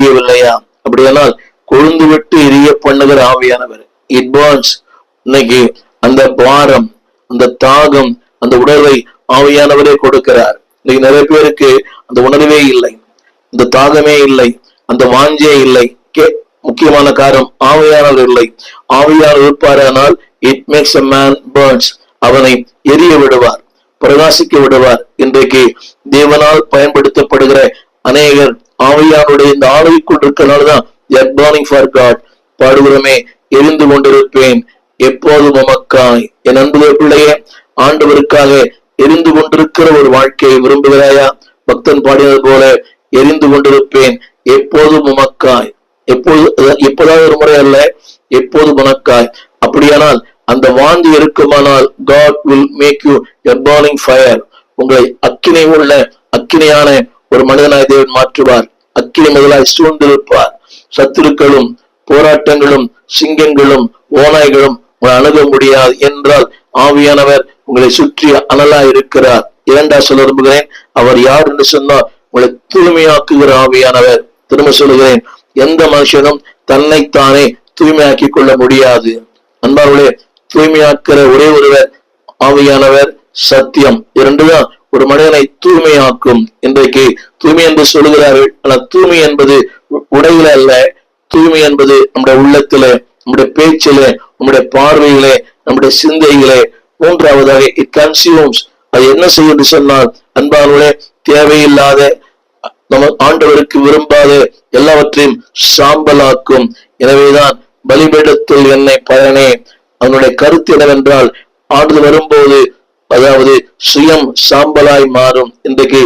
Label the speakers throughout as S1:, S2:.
S1: எரியவில்லையா? அப்படியானால் கொழுந்து விட்டு எரிய பண்ணுகிற ஆவியானவர். It Burns. இன்னைக்கு அந்த பாரம், அந்த தாகம், அந்த உணர்வை ஆவியானவரே கொடுக்கிறார். இன்னைக்கு நிறைய பேருக்கு அந்த உணர்வே இல்லை, அந்த தாகமே இல்லை, அந்த வாஞ்சே இல்லை. முக்கியமான காரணம் ஆவியானவர் இல்லை. ஆவியானவர் இருப்பாரானால் it makes a man burns. அவனை எரிய விடுவார், பிரகாசிக்க விடுவார். இன்றைக்கு தேவனால் பயன்படுத்தப்படுகிற அநேகர் ஆவியானுடைய இந்த ஆவிக்குள் இருக்கிறனால்தான் burning for God. பாடுகிறோமே, எரிந்து கொண்டிருப்பேன் எப்போதும் உமக்காய். என் அன்பு பிள்ளையே, ஆண்டவருக்காக எரிந்து கொண்டிருக்கிற ஒரு வாழ்க்கையை விரும்புகிறாயா? பக்தன் பாடினது போல, எரிந்து கொண்டிருப்பேன் எப்போதும் உமக்காய். எப்போதாவது ஒரு முறை அல்ல, எப்போதும் உனக்காய். அப்படியானால் அந்த வாந்தி இருக்குமானால் God will make you a burning fire. உங்களை அக்கினி உள்ள அக்கினியான ஒரு மனிதனாய் தேவன் மாற்றுவார். அக்கினி முதலாய் சூழ்ந்திருப்பார். சத்துருக்களும் போராட்டங்களும் சிங்கங்களும் ஓநாய்களும் உங்களை அணுக முடியாது என்றால் ஆவியானவர் உங்களை சுற்றி அனலாய் இருக்கிறார். இரண்டா சொல்ல விரும்புகிறேன், அவர் யார் என்று சொன்னால் உங்களை தூய்மையாக்குகிற ஆவியானவர். திரும்ப சொல்லுகிறேன், எந்த மனுஷனும் தன்னைத்தானே தூய்மையாக்கி கொள்ள முடியாது. அன்பார்களே, தூய்மையாக்குற ஒரே ஒருவர் ஆவியானவர், சத்தியம். இரண்டுதான் ஒரு மனிதனை தூய்மையாக்கும். இன்றைக்கு தூய்மை என்று சொல்லுகிறார்கள். ஆனால் தூய்மை என்பது உடையில அல்ல. தூய்மை என்பது நம்முடைய உள்ளத்திலே, நம்முடைய பேச்சிலே, நம்முடைய பார்வையிலே, நம்முடைய சிந்தையிலே. மூன்றாவதாக இட் கன்சியூம்ஸ். அது என்ன செய்யும் சொன்னால், அன்பார்களே, தேவையில்லாத நம்ம ஆண்டவருக்கு விரும்பாத எல்லாவற்றையும் சாம்பலாக்கும். எனவேதான் பலிபீடத்தில் என்னை பயனே. அவனுடைய கருத்து என்னவென்றால், ஆண்டு வரும்போது அதாவது சுயம் சாம்பலாய் மாறும். இன்றைக்கு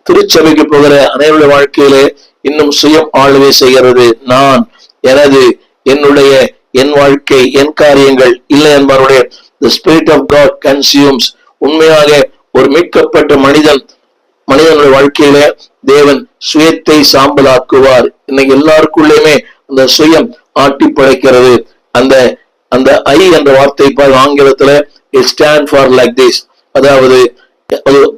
S1: திருச்சபைக்கு போகிற அனைவருடைய வாழ்க்கையிலே இன்னும் சுயம் ஆளுகை செய்கிறது. நான், எனது, என்னுடைய, என் வாழ்க்கை, என் காரியங்கள் இல்லை என்பவருடைய the spirit of God consumes. உண்மையாக ஒரு மீட்கப்பட்ட மனிதனுடைய வாழ்க்கையில தேவன் சுயத்தை சாம்பலாக்குவார். இன்னைக்கு எல்லாருக்குள்ளேயுமே அந்த சுயம் ஆட்டி படைக்கிறது. அந்த அந்த ஐ என்ற வார்த்தை ஆங்கிலத்துல it stand for like this. அதாவது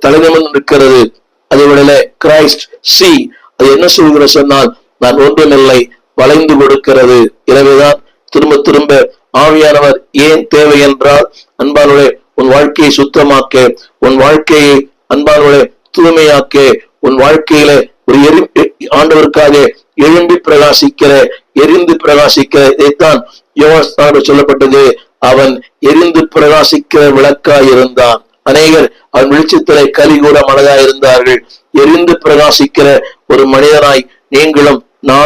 S1: தலைநிமிர்ந்து இருக்கிறது. அதை விடல கிரைஸ்ட் சி. அது என்ன சொல்கிற சொன்னால், நான் ஒன்றுமில்லை, வளைந்து கொடுக்கிறது. எனவேதான் திரும்ப திரும்ப ஆவியானவர் ஏன் தேவை என்றால், அன்பானவர்களே, உன் வாழ்க்கையை சுத்தமாக்க, உன் வாழ்க்கையை அன்பானவர்களே தூய்மையாக்க, உன் வாழ்க்கையில ஒரு ஆண்டவருக்காக எழும்பி பிரகாசிக்கிற, எரிந்து பிரகாசிக்கிற. இதைத்தான் யோவான் சொல்லப்பட்டது, அவன் எரிந்து பிரகாசிக்கிற விளக்காய் இருந்தான். அநேகர் அவன் வெளிச்சத்திலே கலிகூட மனதாய் இருந்தார்கள். எரிந்து பிரகாசிக்கிற ஒரு மனிதனாய் நீங்களும் நான்